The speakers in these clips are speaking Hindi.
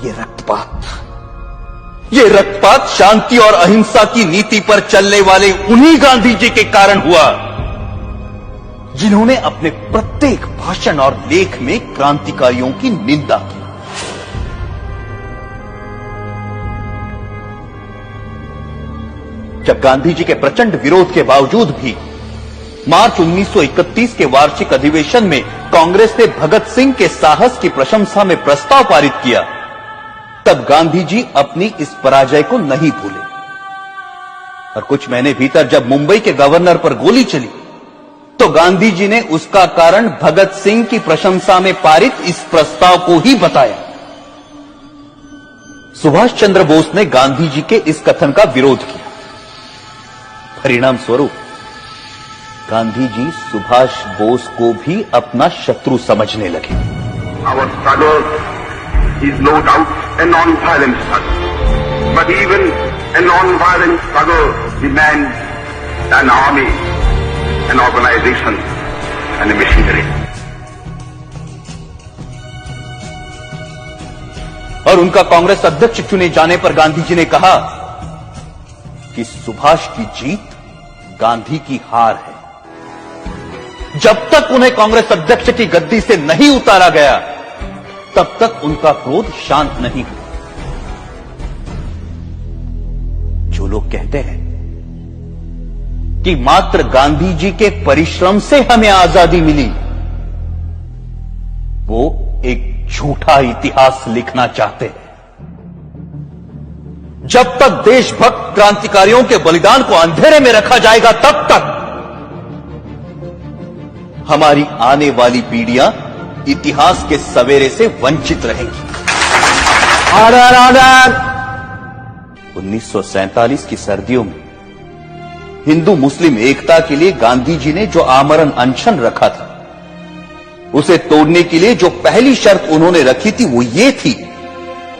ये रक्तपात शांति और अहिंसा की नीति पर चलने वाले उन्हीं गांधी जी के कारण हुआ जिन्होंने अपने प्रत्येक भाषण और लेख में क्रांतिकारियों की निंदा की। जब गांधी जी के प्रचंड विरोध के बावजूद भी मार्च 1931 के वार्षिक अधिवेशन में कांग्रेस ने भगत सिंह के साहस की प्रशंसा में प्रस्ताव पारित किया, तब गांधी जी अपनी इस पराजय को नहीं भूले और कुछ महीने भीतर जब मुंबई के गवर्नर पर गोली चली तो गांधी जी ने उसका कारण भगत सिंह की प्रशंसा में पारित इस प्रस्ताव को ही बताया। सुभाष चंद्र बोस ने गांधी जी के इस कथन का विरोध किया। परिणाम स्वरूप गांधी जी सुभाष बोस को भी अपना शत्रु समझने लगे। Our struggle is no doubt a non-violent struggle, but even a non-violent struggle demands an army, an organization, and a machinery. और उनका कांग्रेस अध्यक्ष चुने जाने पर गांधी जी ने कहा कि सुभाष की जीत गांधी की हार है। जब तक उन्हें कांग्रेस अध्यक्ष की गद्दी से नहीं उतारा गया तब तक उनका क्रोध शांत नहीं हुआ। जो लोग कहते हैं कि मात्र गांधी जी के परिश्रम से हमें आजादी मिली, वो एक झूठा इतिहास लिखना चाहते हैं। जब तक देशभक्त क्रांतिकारियों के बलिदान को अंधेरे में रखा जाएगा तब तक हमारी आने वाली पीढ़ियां इतिहास के सवेरे से वंचित रहेंगी। Order order. 1947 की सर्दियों में हिंदू मुस्लिम एकता के लिए गांधी जी ने जो आमरण अनशन रखा था, उसे तोड़ने के लिए जो पहली शर्त उन्होंने रखी थी वो ये थी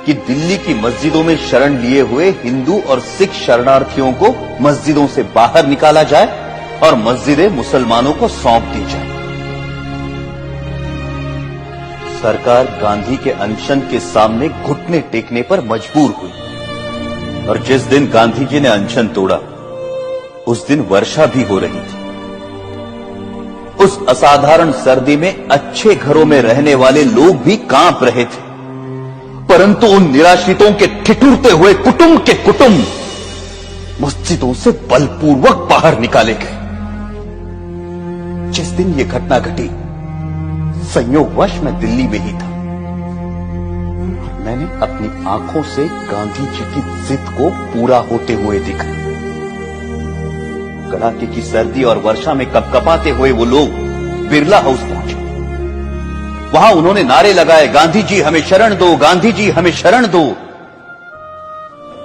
कि दिल्ली की मस्जिदों में शरण लिए हुए हिंदू और सिख शरणार्थियों को मस्जिदों से बाहर निकाला जाए और मस्जिदें मुसलमानों को सौंप दी जाए। सरकार गांधी के अनशन के सामने घुटने टेकने पर मजबूर हुई और जिस दिन गांधी जी ने अनशन तोड़ा उस दिन वर्षा भी हो रही थी। उस असाधारण सर्दी में अच्छे घरों में रहने वाले लोग भी कांप रहे थे, परंतु उन निराश्रितों के ठिठुरते हुए कुटुंब के कुटुंब मस्जिदों से बलपूर्वक बाहर निकाले गए। जिस दिन यह घटना घटी संयोगवश मैं दिल्ली में ही था। मैंने अपनी आंखों से गांधी जी की जिद को पूरा होते हुए देखा। कड़ाके की सर्दी और वर्षा में कपकपाते हुए वो लोग बिरला हाउस पहुंचे। वहां उन्होंने नारे लगाए, गांधी जी हमें शरण दो, गांधी जी हमें शरण दो।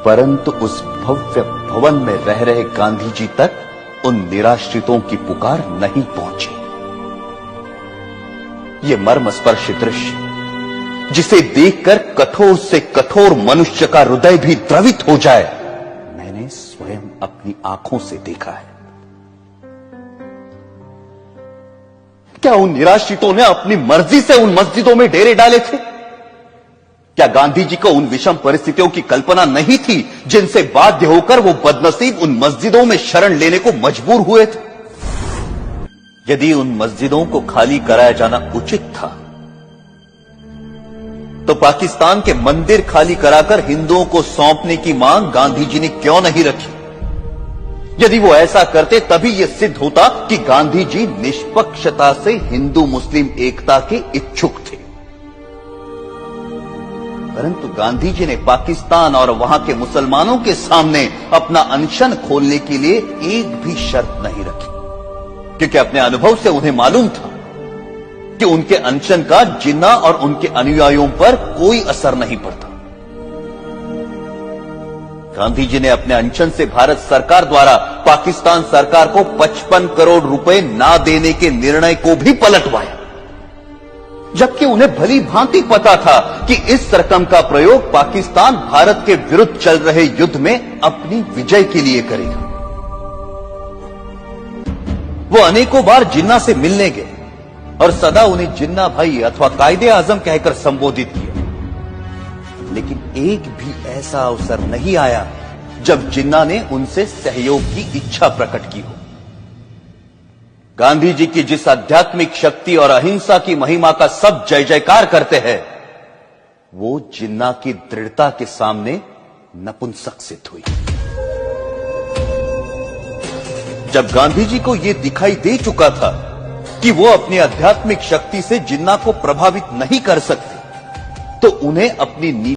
परंतु उस भव्य भवन में रह रहे गांधी जी तक उन निराश्रितों की पुकार नहीं पहुंची। ये मर्मस्पर्शी दृश्य जिसे देखकर कठोर से कठोर मनुष्य का हृदय भी द्रवित हो जाए, मैंने स्वयं अपनी आंखों से देखा है। क्या उन निराश्रितों ने अपनी मर्जी से उन मस्जिदों में डेरे डाले थे? क्या गांधी जी को उन विषम परिस्थितियों की कल्पना नहीं थी जिनसे बाध्य होकर वो बदनसीब उन मस्जिदों में शरण लेने को मजबूर हुए थे? यदि उन मस्जिदों को खाली कराया जाना उचित था तो पाकिस्तान के मंदिर खाली कराकर हिंदुओं को सौंपने की मांग गांधी जी ने क्यों नहीं रखी? यदि वो ऐसा करते तभी यह सिद्ध होता कि गांधी जी निष्पक्षता से हिंदू मुस्लिम एकता के इच्छुक थे। परंतु गांधी जी ने पाकिस्तान और वहां के मुसलमानों के सामने अपना अनशन खोलने के लिए एक भी शर्त नहीं रखी, क्योंकि अपने अनुभव से उन्हें मालूम था कि उनके अनशन का जिन्ना और उनके अनुयायियों पर कोई असर नहीं पड़ता। गांधी जी ने अपने अनशन से भारत सरकार द्वारा पाकिस्तान सरकार को 55 करोड़ रुपए ना देने के निर्णय को भी पलटवाया, जबकि उन्हें भली भांति पता था कि इस रकम का प्रयोग पाकिस्तान भारत के विरुद्ध चल रहे युद्ध में अपनी विजय के लिए करेगा। वो अनेकों बार जिन्ना से मिलने गए और सदा उन्हें जिन्ना भाई अथवा कायदे आजम कहकर संबोधित किया। लेकिन एक भी ऐसा अवसर नहीं आया जब जिन्ना ने उनसे सहयोग की इच्छा प्रकट की हो। गांधी जी की जिस आध्यात्मिक शक्ति और अहिंसा की महिमा का सब जय जयकार करते हैं, वो जिन्ना की दृढ़ता के सामने नपुंसक सिद्ध हुई। जब गांधी जी को यह दिखाई दे चुका था कि वो अपनी आध्यात्मिक शक्ति से जिन्ना को प्रभावित नहीं कर सकते, तो उन्हें अपनी